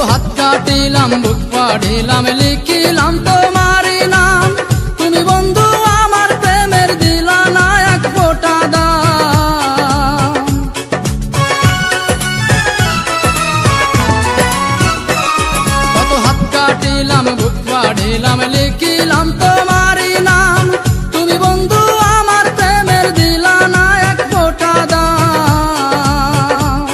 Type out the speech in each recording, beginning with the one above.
হাত কাটিলাম বুক পাড়িলাম লিখিলাম তোমারই নাম, তুমি বন্ধু আমার প্রেমের দিলা না এক ফোঁটা দাম। কত হাত কাটিলাম বুক পাড়িলাম লিখিলাম তোমারই নাম, তুমি বন্ধু আমার প্রেমের দিলা না এক ফোঁটা দাম।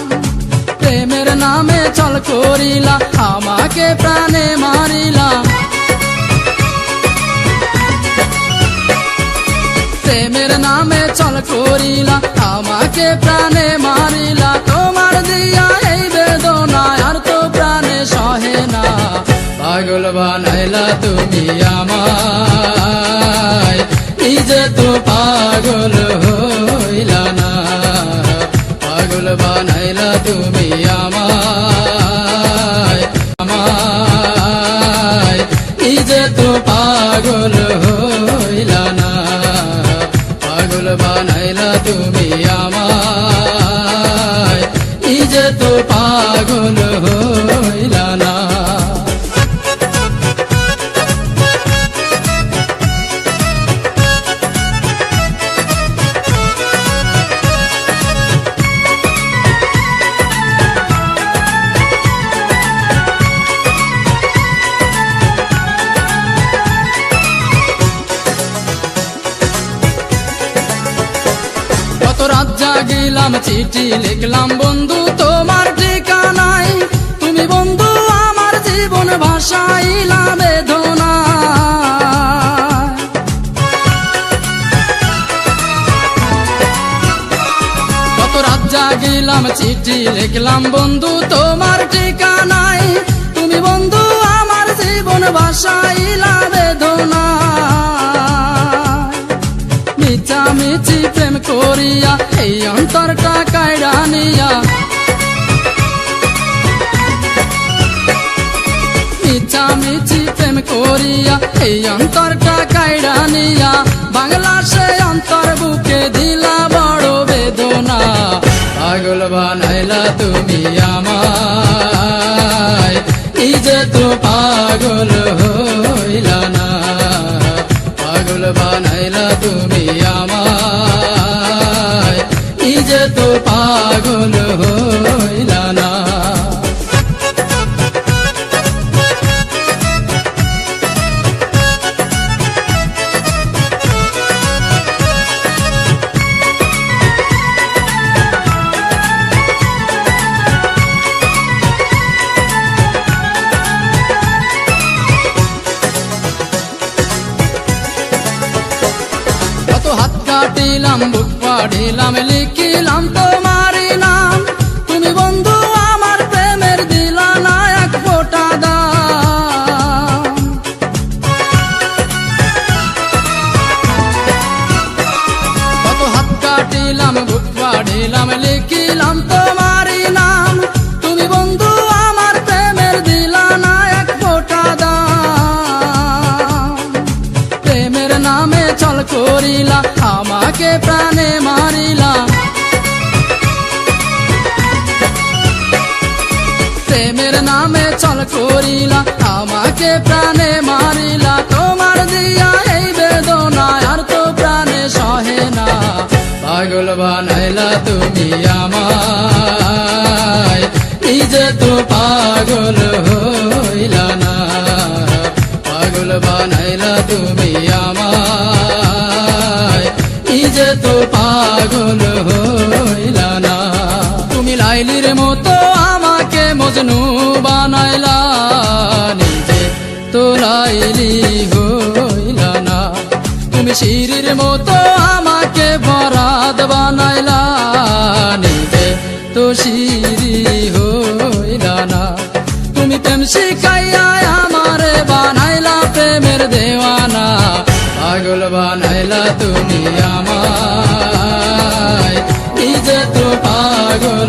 প্রেমের নামে ছল করিলা আমাকে প্রাণে মারিলা, প্রেমের নামে ছল করিলা আমাকে প্রাণে মারিলা। তোমার দিয়া এই বেদনা আর তো প্রাণে সহে না, পাগল বানাইলা তুমি আমায়, নিজে তো পাগল হইলা না। পাগল বানাইলা তুমি আমায়, আমায় নিজে তো পাগল হইলা না। পাগল বানাইলা তুমি আমায়, নিজে তো পাগল হইলা না। কত রাত জাগিলাম চিঠি লিখলাম বন্ধু তোমার ঠিকানায়, তুমি বন্ধু আমার জীবন ভাসাইলা বেদনা। কত রাত জাগিলাম চিঠি লিখলাম বন্ধু তোমার ঠিকানায়, তুমি বন্ধু আমার জীবন ভাসাইলা বেদনা। মিছামিছি প্রেম করিয়া এই অন্তরটা কাইড়া নিয়া, মিছামিছি প্রেম করিয়া এই অন্তরটা কাইড়া নিয়া, বাংলা সে অন্তর বুকে দিলা বড় বেদনা। পাগল বানাইলা তুমি আমায়, নিজে তো পাগল হইলা না। পাগল বানাইলা তুমি আমায়, নিজে তো পাগল হইলা না। হাত কাটিলাম বুক পাড়িলাম লিখিলাম তোমারই নাম, তুমি বন্ধু আমার প্রেমের দিলা না এক ফোঁটা দাম। কত হাত কাটিলাম বুক পাড়িলাম লিখিলাম তোমারই নাম, তুমি বন্ধু আমার প্রেমের দিলা না এক ফোঁটা দাম। প্রেমের নামে ছল করিলা আমাকে প্রাণে মারিলা, প্রেমের নামে ছল করিলা আমাকে প্রাণে মারিলা। তোমার দিয়া এই বেদনা আর তো প্রাণে সহে না, পাগল বানাইলা তুমি আমায়, নিজে তো পাগল হইলা না। পাগল বানাইলা তুমি আমায়, নিজে তো পাগল হইলা না। তুমি লাইলির মতো আমাকে মজনু বানাইলা, নিজে তো লাইলি হইলা না। তুমি শিরির মতো আমাকে বরাদ বানাইলা, নিজে তো শিরি হইলা না। তুমি প্রেম শিখাইয়া আমারে বানাইলা প্রেমের দেওয়ানা, পাগল বানাইলা তুমি আমায়, নিজে তো পাগল